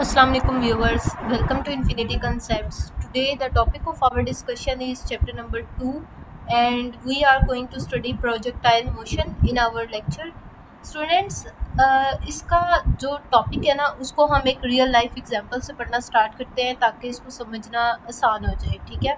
Assalamu alaikum viewers, welcome to Infinity Concepts. Today the topic of our discussion is chapter number 2 and we are going to study projectile motion in our lecture. Students, इसका जो topic है ना उसको हम एक real life example से पढ़ना start करते हैं ताकि इसको समझना आसान हो जाए। ठीक है,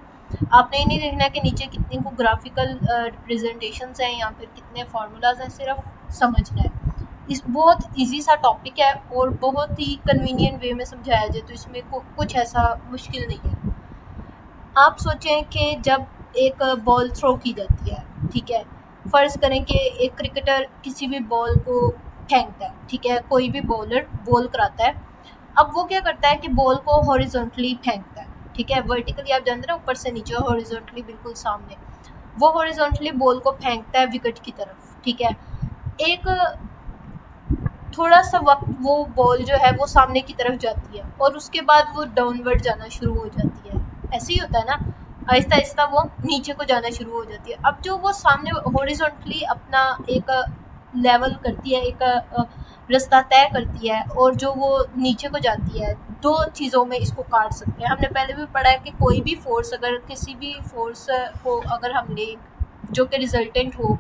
आपने ये नहीं देखना कि नीचे कितनी को ग्राफिकल रिप्रेजेंटेशंस हैं या फिर कितने फार्मूलाज हैं, सिर्फ समझना है। इस बहुत इजी सा टॉपिक है और बहुत ही कन्वीनियंट वे में समझाया जाए, तो इसमें कुछ ऐसा मुश्किल नहीं है। आप सोचें कि जब एक बॉल थ्रो की जाती है, ठीक है, फ़र्ज़ करें कि एक क्रिकेटर किसी भी बॉल को फेंकता है, ठीक है, कोई भी बॉलर बॉल कराता है। अब वो क्या करता है कि बॉल को हॉरिजॉन्टली फेंकता है, ठीक है, वर्टिकली आप जानते हैं ऊपर से नीचे, हॉरिजॉन्टली बिल्कुल सामने। वो हॉरिजॉन्टली बॉल को फेंकता है विकेट की तरफ, ठीक है। एक थोड़ा सा वक्त वो बॉल जो है वो सामने की तरफ जाती है और उसके बाद वो डाउनवर्ड जाना शुरू हो जाती है। ऐसे ही होता है ना, आहिस्ता आहिस्ता वो नीचे को जाना शुरू हो जाती है। अब जो वो सामने हॉरिजॉन्टली अपना एक लेवल करती है, एक रास्ता तय करती है, और जो वो नीचे को जाती है, दो चीज़ों में इसको काट सकते हैं। हमने पहले भी पढ़ा है कि कोई भी फोर्स, अगर किसी भी फोर्स को अगर हम ले जो कि रिजल्टेंट हो,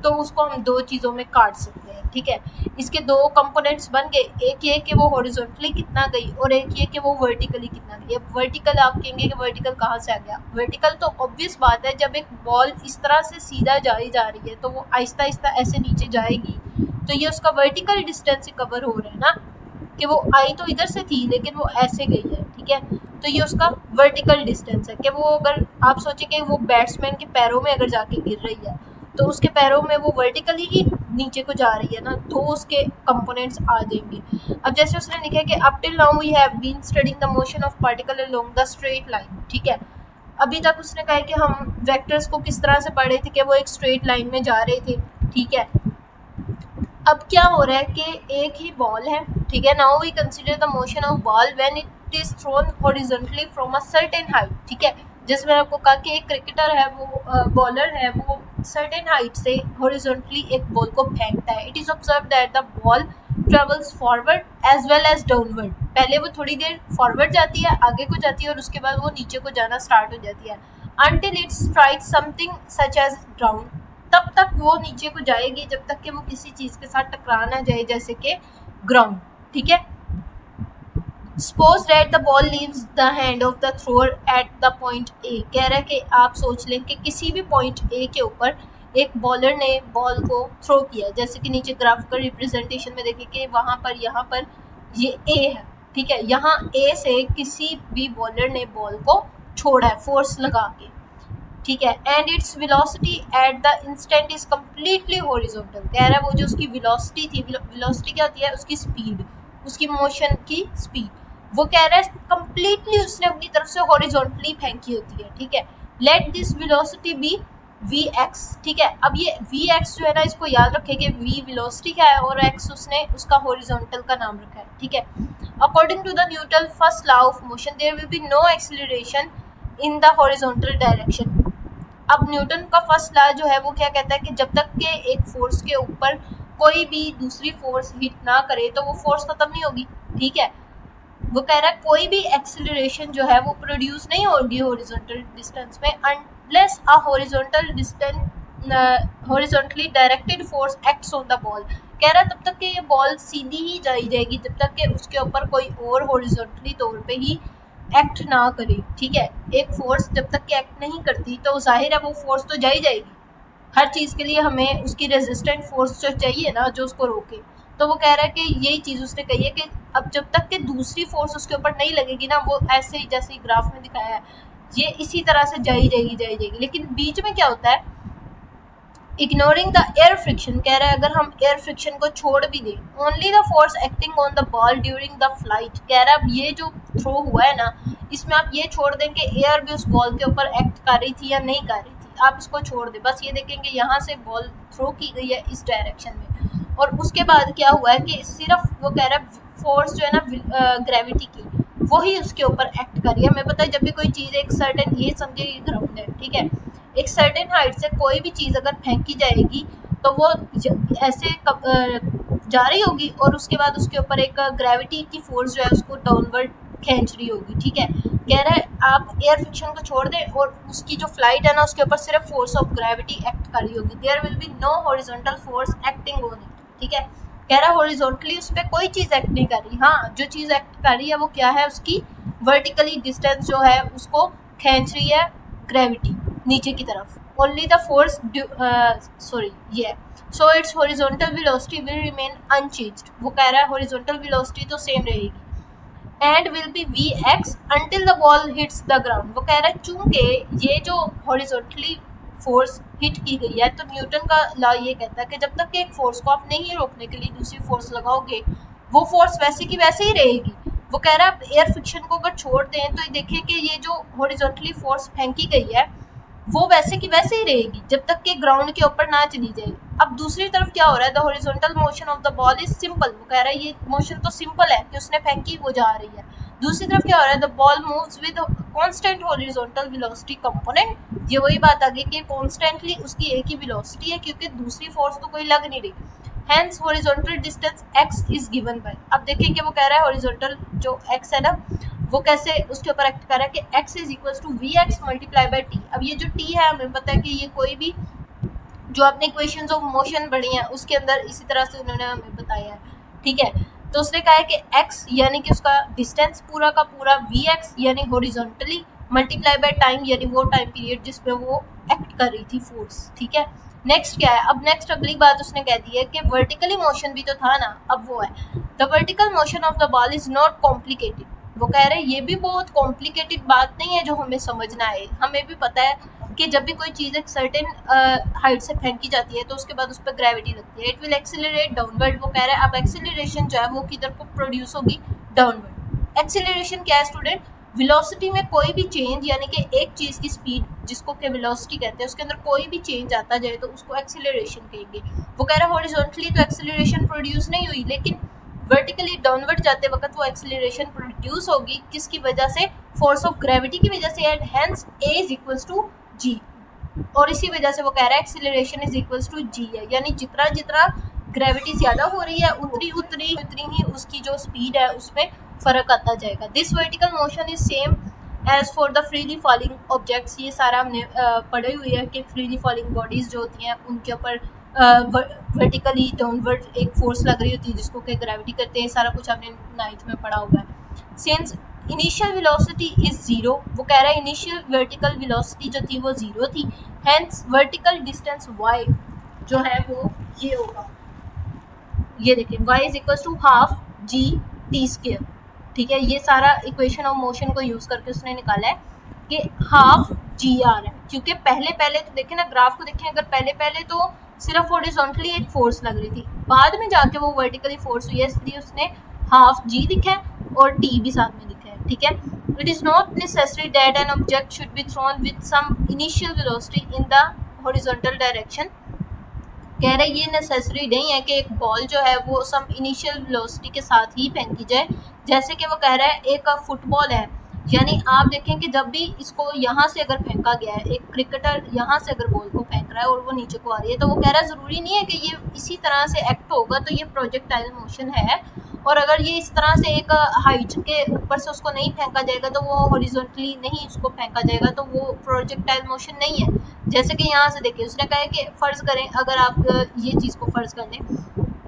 तो उसको हम दो चीज़ों में काट सकते हैं। ठीक है, इसके दो कंपोनेंट्स बन गए, एक ये कि वो हॉरिजॉन्टली कितना गई और एक ये कि वो वर्टिकली कितना गई। अब वर्टिकल आप कहेंगे कि वर्टिकल कहाँ से आ गया? वर्टिकल तो ऑब्वियस बात है, जब एक बॉल इस तरह से सीधा जाई जा रही है तो वो आहिस्ता आहिस्ता ऐसे नीचे जाएगी, तो ये उसका वर्टिकल डिस्टेंस कवर हो रहा है ना, कि वो आई तो इधर से थी लेकिन वो ऐसे गई है। ठीक है, तो ये उसका वर्टिकल डिस्टेंस है कि वो, अगर आप सोचें कि वो बैट्समैन के पैरों में अगर जाके गिर रही है तो उसके पैरों में वो वर्टिकली ही नीचे को जा रही है ना, तो उसके कंपोनेंट्स आ जाएंगे। अब जैसे उसने लिखा है कि up till now we have been studying the motion of particle along the straight line. ठीक है, अभी तक उसने कहा है कि हम वेक्टर्स को किस तरह से पढ़ रहे थे कि वो एक स्ट्रेट लाइन में जा रहे थे। ठीक है, अब क्या हो रहा है कि एक ही बॉल है, ठीक है। Now we consider the motion of ball when it is thrown horizontally from a certain height. ठीक है, जैसे मैंने आपको कहा कि एक क्रिकेटर है, वो बॉलर है, वो सर्टेन हाइट से हॉरिजॉन्टली एक बॉल को फेंकता है। It is observe that the ball travels forward as well as downward. पहले वो थोड़ी देर फॉरवर्ड जाती है, आगे को जाती है, और उसके बाद वो नीचे को जाना स्टार्ट हो जाती है until it strikes something such as ground। तब तक वो नीचे को जाएगी जब तक कि वो किसी चीज के साथ टकरा ना जाए, जैसे कि ग्राउंड। ठीक है, suppose that the ball leaves the hand of the thrower at the point A. कह रहा है कि आप सोच लें कि किसी भी पॉइंट ए के ऊपर एक बॉलर ने बॉल को थ्रो किया, जैसे कि नीचे ग्राफिकल रिप्रेजेंटेशन में देखें कि वहां पर, यहाँ पर ये ए है। ठीक है, यहाँ ए से किसी भी बॉलर ने बॉल को छोड़ा है फोर्स लगा के। ठीक है, and its velocity at the instant is completely horizontal. कह रहा है वो जो उसकी वेलोसिटी थी, वेलोसिटी क्या होती है? उसकी स्पीड, उसकी मोशन की स्पीड। वो कह रहा है कम्प्लीटली उसने अपनी तरफ से हॉरिजॉन्टली फेंकी होती है। ठीक है, let this velocity be v x. ठीक है, अब ये वी एक्स जो है ना, इसको याद रखें कि वी वेलोसिटी क्या है और एक्स उसने उसका हॉरिजॉन्टल का नाम रखा है। ठीक है, according to the Newton first law of motion there will be no acceleration in the horizontal direction. अब न्यूटन का फर्स्ट लॉ जो है वो क्या कहता है कि जब तक के एक फोर्स के ऊपर कोई भी दूसरी फोर्स हिट ना करे तो वो फोर्स खत्म नहीं होगी। ठीक है, वो कह रहा है कोई भी एक्सीलरेशन जो है वो प्रोड्यूस नहीं होगी हॉरिजॉन्टल डिस्टेंस में unless a horizontally directed force acts on the ball. कह रहा है तब तक कि ये बॉल सीधी ही जाई जाएगी जब तक कि उसके ऊपर कोई और हॉरिजॉन्टली तौर पे ही एक्ट ना करे। ठीक है, एक फोर्स जब तक कि एक्ट नहीं करती तो जाहिर है वो फोर्स तो जा ही जाएगी। हर चीज़ के लिए हमें उसकी रेजिस्टेंट फोर्स जो चाहिए ना, जो उसको रोके। तो वो कह रहा है कि यही चीज़ उसने कही है कि अब जब तक कि दूसरी फोर्स उसके ऊपर नहीं लगेगी ना, वो ऐसे ही जैसे ग्राफ में दिखाया है, ये इसी तरह से जाई जाएगी जाई जाएगी। लेकिन बीच में क्या होता है? Ignoring the air friction. कह रहा है अगर हम एयर फ्रिक्शन को छोड़ भी दें, only the force acting on the ball during the flight. कह रहा है अब ये जो थ्रो हुआ है ना, इसमें आप ये छोड़ दें कि एयर भी उस बॉल के ऊपर एक्ट कर रही थी या नहीं कर रही थी, आप इसको छोड़ दें। बस ये देखेंगे यहाँ से बॉल थ्रो की गई है इस डायरेक्शन में, और उसके बाद क्या हुआ है कि सिर्फ वो कह रहा है फोर्स जो है ना ग्रेविटी की, वही उसके ऊपर एक्ट कर रही है। हमें पता है जब भी कोई चीज़ एक सर्टेन, ये समझे ग्राउंड है, ठीक है, एक सर्टेन हाइट से कोई भी चीज़ अगर फेंकी जाएगी तो वो ऐसे जा रही होगी और उसके बाद उसके ऊपर एक ग्रेविटी की फोर्स जो है उसको डाउनवर्ड खींच रही होगी, ठीक है। कह रहा है आप एयर फ्रिक्शन को छोड़ दें और उसकी जो फ्लाइट है ना उसके ऊपर सिर्फ फोर्स ऑफ ग्रेविटी एक्ट कर रही होगी, there will be no horizontal force acting on it, ठीक है। कह रहा है हॉरिजॉन्टली उस पर कोई चीज़ एक्ट नहीं कर रही, हाँ जो चीज़ एक्ट कर रही है वो क्या है, उसकी वर्टिकली डिस्टेंस जो है उसको खींच रही है ग्रेविटी नीचे की तरफ, ओनली द फोर्स सॉरी ये so it's horizontal velocity will remain unchanged. वो कह रहा है हॉरिजॉन्टल वेलोसिटी तो सेम रहेगी and will be v x until the ball hits the ground. वो कह रहा है चूंकि ये जो हॉरिजॉन्टली फोर्स हिट की गई है तो न्यूटन का लॉ ये कहता है कि जब तक कि एक फोर्स को आप नहीं रोकने के लिए दूसरी फोर्स लगाओगे वो फोर्स वैसे की वैसे ही रहेगी। वो कह रहा है आप एयर फ्रिक्शन को अगर छोड़ दें तो ये देखिए कि ये जो हॉरिजॉन्टली फोर्स फेंकी गई है वो वैसे की वैसे ही रहेगी जब तक कि ग्राउंड के ऊपर ना चली जाए। अब दूसरी तरफ क्या हो रहा है, the horizontal motion of the ball is simple. वो कह रहा है ये मोशन तो सिंपल है कि उसने फेंकी वो जा रही है। दूसरी तरफ क्या हो रहा है, the ball moves with constant horizontal velocity component. ये वही बात आ गई कि कॉन्स्टेंटली उसकी एक ही वेलोसिटी है क्योंकि दूसरी फोर्स तो कोई लग नहीं रही। Hence horizontal distance x is given by. अब देखिए कि वो कह रहा है हॉरिजॉन्टल जो x है ना वो कैसे उसके ऊपर एक्ट कर रहा है कि x is equal to v x multiply by t. अब ये जो t है हमें पता है कि ये कोई भी जो आपने इक्वेशंस ऑफ मोशन पढ़ी हैं उसके अंदर इसी तरह से उन्होंने हमें बताया है, ठीक है। तो उसने कहा है कि x यानी कि उसका डिस्टेंस पूरा का पूरा वी एक्स यानी हॉरिजॉन्टली मल्टीप्लाई बाय टाइम यानी वो टाइम पीरियड जिसमें वो एक्ट कर रही थी फोर्स, ठीक है। नेक्स्ट क्या है, अब नेक्स्ट अगली बात उसने कह दी है कि वर्टिकली मोशन भी तो था ना, अब वो है the vertical motion of the ball is not complicated. वो कह रहे हैं ये भी बहुत कॉम्प्लिकेटेड बात नहीं है जो हमें समझना है। हमें भी पता है कि जब भी कोई चीज़ एक सर्टेन हाइट से फेंकी जाती है तो उसके बाद उस पर ग्रेविटी लगती है, इट विल एक्सेलरेट डाउनवर्ड। वो कह रहे हैं अब एक्सेलरेशन जो है वो किधर को प्रोड्यूस होगी, डाउनवर्ड। एक्सेलरेशन क्या है स्टूडेंट, वेलोसिटी में कोई भी चेंज यानी कि एक चीज़ की स्पीड जिसको कि वेलोसिटी कहते हैं उसके अंदर कोई भी चेंज आता जाए तो उसको एक्सेलरेशन कहेंगे। वो कह रहा है हॉरिजॉन्टली तो एक्सेलरेशन प्रोड्यूस नहीं हुई लेकिन वर्टिकली डाउनवर्ड जाते वक्त वो एक्सेलरेशन प्रोड्यूस होगी किसकी वजह से, फोर्स ऑफ ग्रेविटी की वजह से, and hence a is equals to g। और इसी वजह से वो कह रहा है acceleration is equals to g है, यानी जितना जितना ग्रेविटी ज़्यादा हो रही है उतनी उतनी उतनी ही उसकी जो स्पीड है उसमें फ़र्क आता जाएगा। This vertical motion is same as for the freely falling objects. ये सारा हमने पढ़ी हुई है कि फ्रीली फॉलिंग बॉडीज़ जो होती हैं उनके ऊपर वर्टिकली डाउनवर्ड एक फोर्स लग रही होती है जिसको कि ग्रेविटी करते हैं, सारा कुछ हमने 9th में पढ़ा हुआ है। Since initial velocity is zero, वो कह रहा है इनिशियल वर्टिकल वेलोसिटी जो थी वो ज़ीरो थी, हैंस वर्टिकल डिस्टेंस y जो है वो ये होगा, ये देखिए y is equal to half g t square, ठीक है। ये सारा इक्वेशन ऑफ मोशन को यूज़ करके उसने निकाला है कि हाफ जी आर है, क्योंकि पहले पहले तो देखें ना ग्राफ को देखें, अगर पहले पहले तो सिर्फ हॉरिजॉन्टली एक फोर्स लग रही थी, बाद में जाके वो वर्टिकली फोर्स हुई है इसलिए उसने हाफ जी लिखा है और टी भी साथ में लिखा है, ठीक है। It is not necessary that an object should be thrown with some initial velocity in the horizontal direction. कह रहे ये नेसेसरी नहीं है कि एक बॉल जो है वो सम इनिशियल वेलोसिटी के साथ ही फेंकी जाए। जैसे कि वो कह रहा है एक फुटबॉल है, यानी आप देखें कि जब भी इसको यहाँ से अगर फेंका गया है, एक क्रिकेटर यहाँ से अगर बॉल को फेंक रहा है और वो नीचे को आ रही है तो वो कह रहा है ज़रूरी नहीं है कि ये इसी तरह से एक्ट होगा, तो ये प्रोजेक्टाइल मोशन है। और अगर ये इस तरह से एक हाइट के ऊपर से उसको नहीं फेंका जाएगा तो वो हॉरिजॉन्टली नहीं उसको फेंका जाएगा तो वो प्रोजेक्टाइल मोशन नहीं है। जैसे कि यहाँ से देखिए उसने कहा है कि फ़र्ज़ करें अगर आप ये चीज़ को फ़र्ज़ कर लें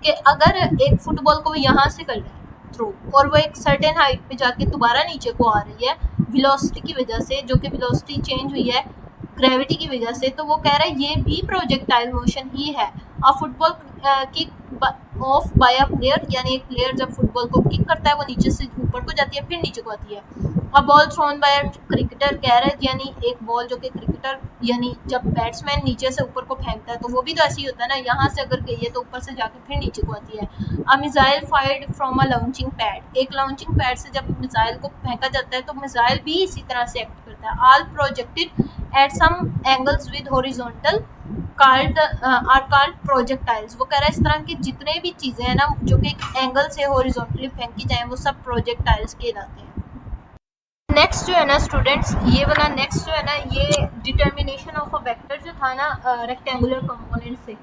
कि अगर एक फुटबॉल को यहाँ से कर रहे हैं थ्रो और वो एक सर्टेन हाइट पे जाके दोबारा नीचे को आ रही है वेलोसिटी की वजह से, जो कि वेलोसिटी चेंज हुई है ग्रेविटी की वजह से, तो वो कह रहा है ये भी प्रोजेक्टाइल मोशन ही है। और football kick off by a player, यानी एक प्लेयर जब फुटबॉल को किक करता है वो नीचे से ऊपर को जाती है फिर नीचे को आती है। A ball thrown by a cricketer, कह रहा है यानी एक बॉल जो कि क्रिकेटर यानी जब बैट्समैन नीचे से ऊपर को फेंकता है तो वो भी तो ऐसे ही होता है ना, यहाँ से अगर गई है तो ऊपर से जाके फिर नीचे को आती है। A missile fired from a launching pad, एक लॉन्चिंग पैड से जब मिसाइल को फेंका जाता है तो मिसाइल भी इसी तरह से एक्ट करता है। All projected at some angles with horizontal called are called projectiles. वो कह रहा है इस तरह की जितने भी चीज़ें हैं ना जो कि एक एंगल से हॉरिजॉन्टली फेंकी जाएं वो सब प्रोजेक्टाइल्स कहलाते हैं। नेक्स्ट जो है ना स्टूडेंट्स, ये वाला नेक्स्ट जो है ना ये डिटर्मिनेशन ऑफ अ वेक्टर जो था ना रेक्टेंगुलर कंपोनेंट से,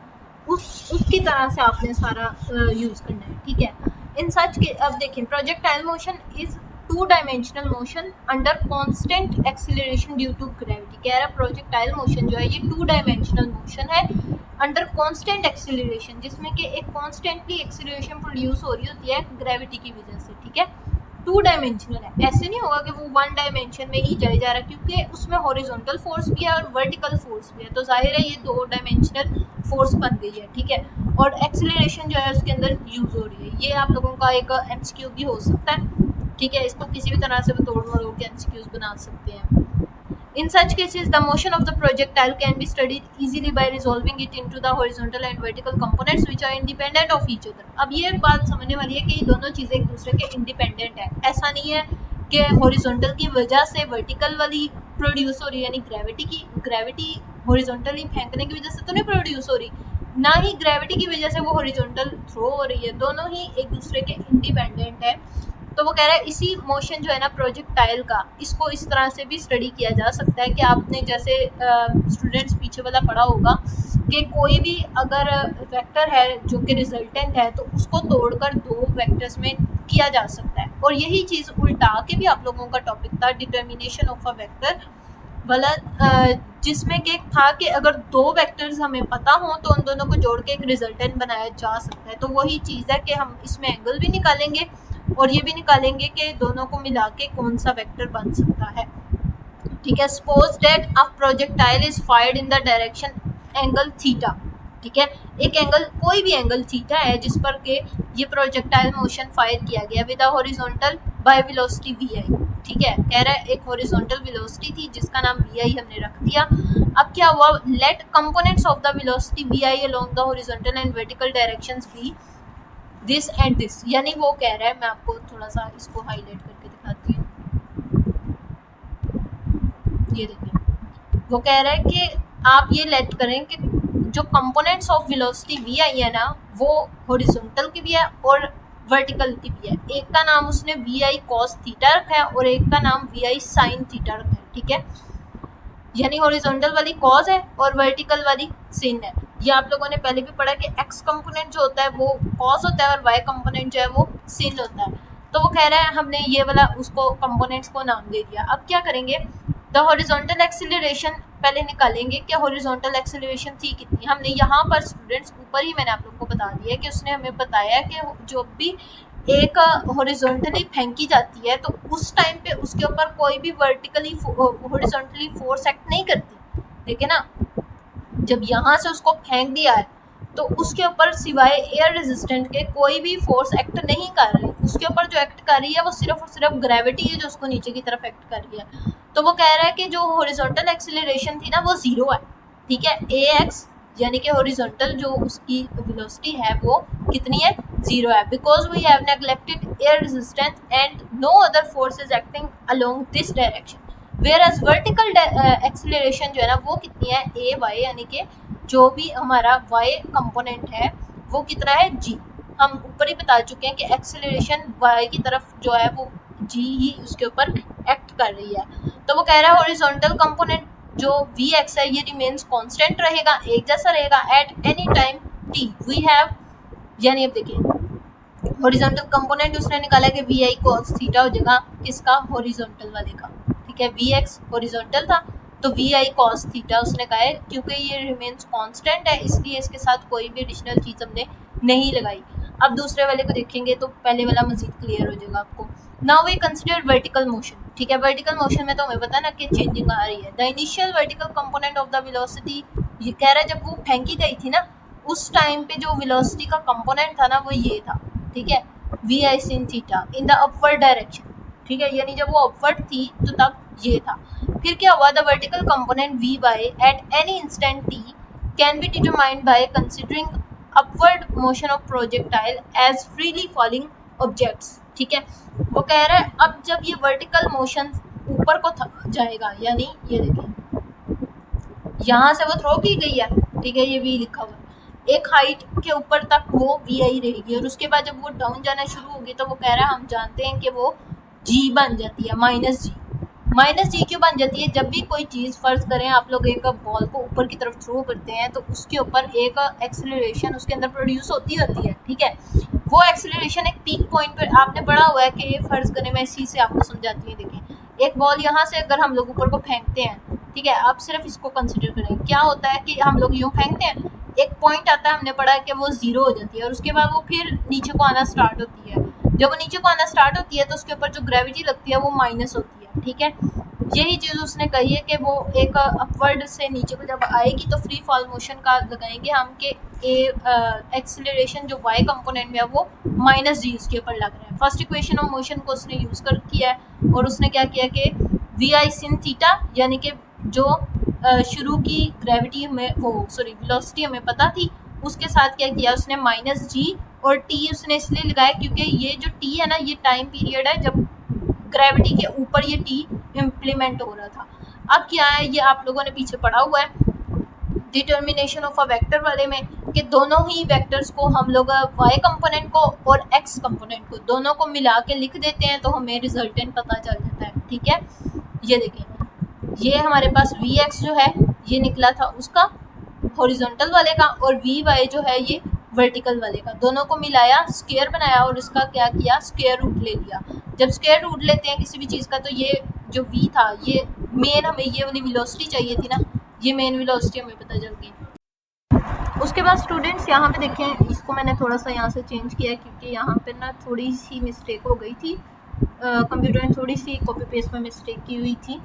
उसकी तरह से आपने सारा यूज़ करना है, ठीक है। इन सच के अब देखिए, projectile motion is two dimensional motion under constant acceleration due to gravity. कह रहा है प्रोजेक्टाइल मोशन जो है ये टू डायमेंशनल मोशन है अंडर कांस्टेंट एक्सीलरेशन, जिसमें कि एक कांस्टेंटली एक्सीलरेशन प्रोड्यूस हो रही होती है ग्रेविटी की वजह से, ठीक है। टू डायमेंशनल है, ऐसे नहीं होगा कि वो वन डायमेंशन में ही चले जा रहा है, क्योंकि उसमें हॉरिजॉन्टल फोर्स भी है और वर्टिकल फोर्स भी है, तो जाहिर है ये दो डायमेंशनल फोर्स बन गई है, ठीक है। और एक्सीलरेशन जो है उसके अंदर यूज हो रही है। ये आप लोगों का एक एमसीक्यू भी हो सकता है, ठीक है। इसको किसी भी तरह से तोड़ मरोड़ के एमसीक्यूज बना सकते हैं। In such cases, the motion of the projectile can be studied easily by resolving it into the horizontal and vertical components which are independent of each other. अब ये बात समझने वाली है कि ये दोनों चीज़ें एक दूसरे के इंडिपेंडेंट है। ऐसा नहीं है कि हॉरिजॉन्टल की वजह से वर्टिकल वाली प्रोड्यूस हो रही है, यानी ग्रेविटी हॉरिजॉन्टली फेंकने की वजह से तो नहीं प्रोड्यूस हो रही, ना ही ग्रेविटी की वजह से वो हॉरिजॉन्टल थ्रो हो रही है। दोनों ही एक दूसरे के इंडिपेंडेंट है। तो वो कह रहा है इसी मोशन जो है ना प्रोजेक्टाइल का, इसको इस तरह से भी स्टडी किया जा सकता है कि आपने जैसे स्टूडेंट्स पीछे वाला पढ़ा होगा कि कोई भी अगर वेक्टर है जो कि रिजल्टेंट है तो उसको तोड़कर दो वेक्टर्स में किया जा सकता है। और यही चीज़ उल्टा के भी आप लोगों का टॉपिक था डिटर्मिनेशन ऑफ अ वेक्टर वाला, जिसमें कि था कि अगर दो वेक्टर्स हमें पता हो तो उन दोनों को जोड़ के एक रिजल्टेंट बनाया जा सकता है। तो वही चीज़ है कि हम इसमें एंगल भी निकालेंगे और ये भी निकालेंगे कि दोनों को मिला के कौन सा वेक्टर बन सकता है, ठीक है। Suppose that a projectile is fired in the direction angle theta, ठीक है। एक एंगल, कोई भी एंगल थीटा है जिस पर के ये प्रोजेक्टाइल मोशन फायर किया गया with a horizontal by velocity we I, ठीक है। कह रहा है एक हॉरिजॉन्टल वेलोसिटी थी जिसका नाम वी आई हमने रख दिया। अब क्या हुआ, let components of the velocity we i along the horizontal and vertical directions be this and this. यानी वो कह रहा है, मैं आपको थोड़ा सा इसको हाईलाइट करके दिखाती हूँ, ये देखिए। वो कह रहा है कि आप ये लेट करें कि जो कंपोनेंट्स ऑफ वेलोसिटी वी आई है ना वो हॉरिजॉन्टल की भी है और वर्टिकल की भी है। एक का नाम उसने वी आई कॉस थीटा रखा है और एक का नाम वी आई साइन थीटा रखा है, ठीक है। यानी हॉरिजॉन्टल वाली कॉस है और वर्टिकल वाली सिन है। ये आप लोगों ने पहले भी पढ़ा कि एक्स कंपोनेंट जो होता है वो कॉस होता है और वाई कंपोनेंट जो है वो सिन होता है। तो वो कह रहा है हमने ये वाला उसको कंपोनेंट्स को नाम दे दिया। अब क्या करेंगे, द हॉरिजॉन्टल एक्सीलरेशन पहले निकालेंगे कि हॉरिजॉन्टल एक्सीलरेशन थी कितनी। हमने यहाँ पर स्टूडेंट्स ऊपर ही मैंने आप लोगों को बता दिया कि उसने हमें बताया कि जो भी एक हॉरिजॉन्टली फेंकी जाती है तो उस टाइम पे उसके ऊपर कोई भी वर्टिकली हॉरिजॉन्टली फोर्स एक्ट नहीं करती, ठीक है ना। जब यहाँ से उसको फेंक दिया है तो उसके ऊपर सिवाय एयर रेजिस्टेंट के कोई भी फोर्स एक्ट नहीं कर रही। उसके ऊपर जो एक्ट कर रही है वो सिर्फ और सिर्फ ग्रेविटी है जो उसको नीचे की तरफ एक्ट कर रही है। तो वो कह रहा है कि जो हॉरिजॉन्टल एक्सीलरेशन थी ना वो जीरो है, ठीक है। ए एक्स यानी कि हॉरिजॉन्टल जो उसकी वेलोसिटी है वो कितनी है, जीरो है, because we have neglected air resistance and no other force is acting along this direction. Whereas vertical acceleration जो है ना वो कितनी है, ए वाई, यानी कि जो भी हमारा वाई कंपोनेंट है वो कितना है, जी। हम ऊपर ही बता चुके हैं कि एक्सीलरेशन वाई की तरफ जो है वो जी ही उसके ऊपर एक्ट कर रही है। तो वो कह रहा है हॉरिजॉन्टल कंपोनेंट जो वी एक्स है ये रिमेन्स कांस्टेंट रहेगा, एक जैसा रहेगा at any time t. We have, यानी अब देखिए हॉरिजॉन्टल कंपोनेंट उसने निकाला कि वी आई कॉस थीटा हो जाएगा किसका, हॉरिजॉन्टल वाले का, ठीक है। वी एक्स हॉरिजॉन्टल था तो वी आई कॉस थीटा उसने कहा है, क्योंकि ये रिमेन्स कांस्टेंट है इसलिए इसके साथ कोई भी एडिशनल चीज़ हमने नहीं लगाई। अब दूसरे वाले को देखेंगे तो पहले वाला मजीद क्लियर हो जाएगा आपको। Now we consider vertical motion, ठीक है। वर्टिकल मोशन में तो हमें पता ना कि चेंजिंग आ रही है। The initial vertical component of the velocity, ये कह रहा है जब वो फेंकी गई थी ना उस टाइम पे जो वेलोसिटी का कंपोनेंट था ना वो ये था, ठीक है, v i sin theta in the upward direction, ठीक है। यानी जब वो अपवर्ड थी तो तब ये था। फिर क्या हुआ, the vertical component v y at any instant t can be determined by considering upward motion of projectile as freely falling objects, ठीक है। वो कह रहा है अब जब ये वर्टिकल मोशन ऊपर को जाएगा, यानी ये देखिए यहाँ से वो थ्रो की गई है, ठीक है, ये भी लिखा हुआ है, एक हाइट के ऊपर तक वो वी आई रहेगी और उसके बाद जब वो डाउन जाना शुरू होगी तो वो कह रहा है हम जानते हैं कि वो जी बन जाती है, माइनस जी, माइनस जी क्यों बन जाती है? जब भी कोई चीज़, फर्ज करें आप लोग एक बॉल को ऊपर की तरफ थ्रो करते हैं तो उसके ऊपर एक एक्सेलरेशन उसके अंदर प्रोड्यूस होती है, ठीक है। वो एक्सेलरेशन एक पीक पॉइंट पर, आपने पढ़ा हुआ है कि ये फर्ज करें, मैं इसी से आपको समझाती हूँ। देखें, एक बॉल यहाँ से अगर हम लोग ऊपर को फेंकते हैं, ठीक है, आप सिर्फ इसको कंसिडर करें, क्या होता है कि हम लोग यूँ फेंकते हैं, एक पॉइंट आता है, हमने पढ़ा है कि वो जीरो हो जाती है और उसके बाद वो फिर नीचे को आना स्टार्ट होती है। जब वो नीचे को आना स्टार्ट होती है तो उसके ऊपर जो ग्रेविटी लगती है वो माइनस होती है, ठीक है। यही चीज़ उसने कही है कि वो एक अपवर्ड से नीचे को जब आएगी तो फ्री फॉल मोशन का लगाएंगे हम कि एक्सेलरेशन जो वाई कंपोनेंट में है वो माइनस जी उसके ऊपर लग रहा है। फर्स्ट इक्वेशन ऑफ मोशन को उसने यूज़ कर किया है और उसने क्या किया कि वी आई सिन थीटा, यानी कि जो शुरू की ग्रेविटी हमें वेलोसिटी हमें पता थी, उसके साथ क्या किया उसने माइनस जी, और टी उसने इसलिए लगाया क्योंकि ये जो टी है ना, ये टाइम पीरियड है जब ग्रेविटी के ऊपर ये टी इम्प्लीमेंट हो रहा था। अब क्या है, ये आप लोगों ने पीछे पढ़ा हुआ है डिटर्मिनेशन ऑफ अ वेक्टर वाले में, कि दोनों ही वेक्टर्स को हम लोग वाई कंपोनेंट को और एक्स कंपोनेंट को दोनों को मिला के लिख देते हैं तो हमें रिजल्टेंट पता चल जाता है, ठीक है। ये देखिए, ये हमारे पास वी एक्स जो है ये निकला था उसका हॉरिजॉन्टल वाले का, और वी वाई जो है ये वर्टिकल वाले का, दोनों को मिलाया, स्क्वायर बनाया और इसका क्या किया, स्क्वायर रूट ले लिया। जब स्क्वायर रूट लेते हैं किसी भी चीज़ का तो ये जो v था, ये मेन हमें ये वाली वेलोसिटी चाहिए थी ना, ये मेन वेलोसिटी हमें पता चल गई। उसके बाद स्टूडेंट्स यहाँ पे देखें, इसको मैंने थोड़ा सा यहाँ से चेंज किया क्योंकि यहाँ पे ना थोड़ी सी मिस्टेक हो गई थी, कंप्यूटर में थोड़ी सी कॉपी पेस्ट में मिस्टेक की हुई थी,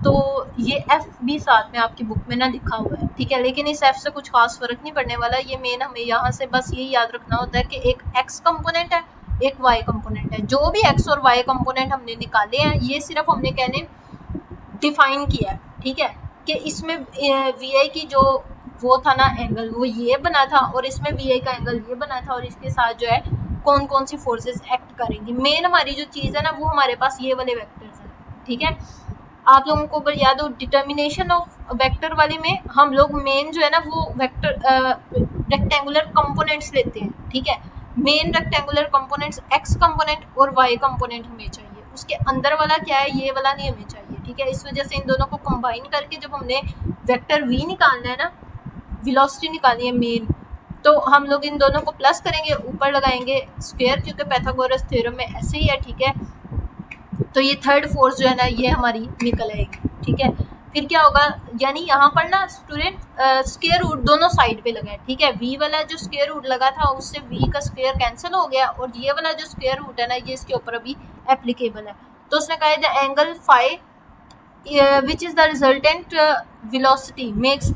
तो ये एफ भी साथ में आपकी बुक में ना लिखा हुआ है, ठीक है, लेकिन इस एफ से कुछ खास फर्क नहीं पड़ने वाला। ये मेन हमें यहाँ से बस ये याद रखना होता है कि एक एक्स कंपोनेंट है, एक वाई कंपोनेंट है। जो भी एक्स और वाई कंपोनेंट हमने निकाले हैं ये सिर्फ हमने कहने डिफाइन किया है, ठीक है, कि इसमें वी आई की जो वो था ना एंगल, वो ये बना था और इसमें वी आई का एंगल ये बना था, और इसके साथ जो है कौन कौन सी फोर्सेस एक्ट करेंगी। मेन हमारी जो चीज़ है ना वो हमारे पास ये वाले वेक्टर्स हैं, ठीक है। आप लोगों को अगर याद हो डिटर्मिनेशन ऑफ वेक्टर वाले में हम लोग मेन जो है ना वो वेक्टर रेक्टेंगुलर कंपोनेंट्स लेते हैं, ठीक है। Main rectangular components x component और वाई कंपोनेंट हमें चाहिए, उसके अंदर वाला क्या है ये वाला नहीं हमें चाहिए, ठीक है। इस वजह से इन दोनों को कंबाइन करके जब हमने वेक्टर वी निकालना है ना, वेलोसिटी निकालनी है मेन, तो हम लोग इन दोनों को प्लस करेंगे, ऊपर लगाएंगे स्क्वायर क्योंकि पाइथागोरस थ्योरम में ऐसे ही है, ठीक है। तो ये थर्ड फोर्स जो है ना ये हमारी निकल आएगी, ठीक है। फिर क्या होगा, यानी यहाँ पर ना स्टूडेंट स्क्वायर रूट दोनों साइड पे लगा है, ठीक है। वी वाला जो स्क्वायर रूट लगा था उससे वी का स्क्वायर कैंसिल हो गया, और ये वाला जो स्क्वायर रूट है ना ये इसके ऊपर अभी एप्लीकेबल है। तो उसने कहा the angle phi which is the resultant velocity makes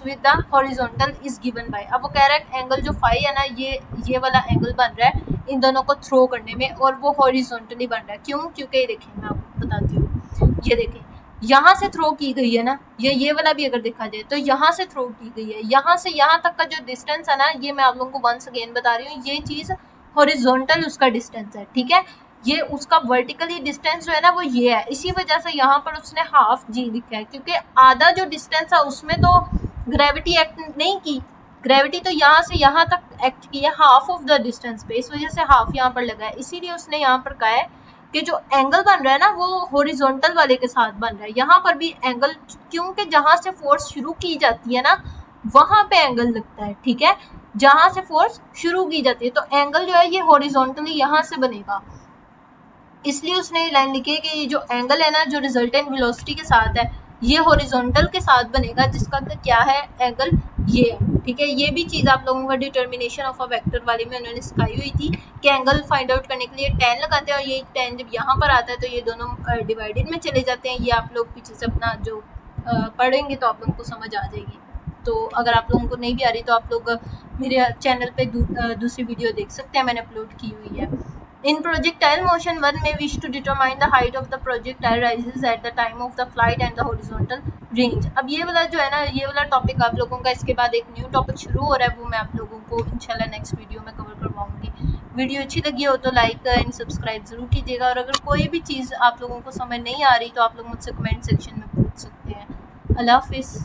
with the horizontal is given by। अब वो कह रहा है एंगल जो फाई है ना ये वाला एंगल बन रहा है इन दोनों को थ्रो करने में, और वो हॉरिजॉन्टली बन रहा है। क्यों? क्योंकि ये देखें, मैं आपको बताती हूँ, ये देखें यहाँ से थ्रो की गई है ना, ये वाला भी अगर देखा जाए तो यहाँ से थ्रो की गई है, यहाँ से यहाँ तक का जो डिस्टेंस है ना ये मैं आप लोगों को वंस अगेन बता रही हूँ, ये चीज़ हॉरिजॉन्टल उसका डिस्टेंस है, ठीक है। ये उसका वर्टिकली डिस्टेंस जो है ना वो ये है, इसी वजह से यहाँ पर उसने हाफ जी लिखा है क्योंकि आधा जो डिस्टेंस है उसमें तो ग्रेविटी एक्ट नहीं की, ग्रेविटी तो यहाँ से यहाँ तक एक्ट की है हाफ ऑफ द डिस्टेंस पे, इस वजह से हाफ यहाँ पर लगा है। इसीलिए उसने यहाँ पर कहा है कि जो एंगल बन रहा है ना वो हॉरिजॉन्टल वाले के साथ बन रहा है। यहाँ पर भी एंगल, क्योंकि जहाँ से फोर्स शुरू की जाती है ना वहाँ पे एंगल लगता है, ठीक है, जहाँ से फोर्स शुरू की जाती है तो एंगल जो है ये हॉरिजॉन्टली यहाँ से बनेगा। इसलिए उसने ये लाइन लिखी है कि ये जो एंगल है ना जो रिजल्टेंट वेलोसिटी के साथ है ये हॉरिजॉन्टल के साथ बनेगा, जिसका क्या है एंगल ये है, ठीक है। ये भी चीज़ आप लोगों का डिटर्मिनेशन ऑफ अ वेक्टर वाले में उन्होंने सिखाई हुई थी कि एंगल फाइंड आउट करने के लिए tan लगाते हैं, और ये tan जब यहाँ पर आता है तो ये दोनों डिवाइडेड में चले जाते हैं। ये आप लोग पीछे से अपना जो पढ़ेंगे तो आप लोगों को समझ आ जाएगी। तो अगर आप लोगों को नहीं भी आ रही तो आप लोग मेरे चैनल पे दूसरी वीडियो देख सकते हैं, मैंने अपलोड की हुई है। In projectile motion, one may wish to determine the height of the projectile rises at the time of the flight and the horizontal range। अब ये वाला जो है ना ये वाला टॉपिक आप लोगों का, इसके बाद एक न्यू टॉपिक शुरू हो रहा है, वो मैं आप लोगों को इंशाल्लाह नेक्स्ट वीडियो में कवर करवाऊंगी। वीडियो अच्छी लगी हो तो लाइक एंड सब्सक्राइब जरूर कीजिएगा, और अगर कोई भी चीज़ आप लोगों को समझ नहीं आ रही तो आप लोग मुझसे कमेंट सेक्शन में पूछ सकते हैं। अल्लाह हाफिज़।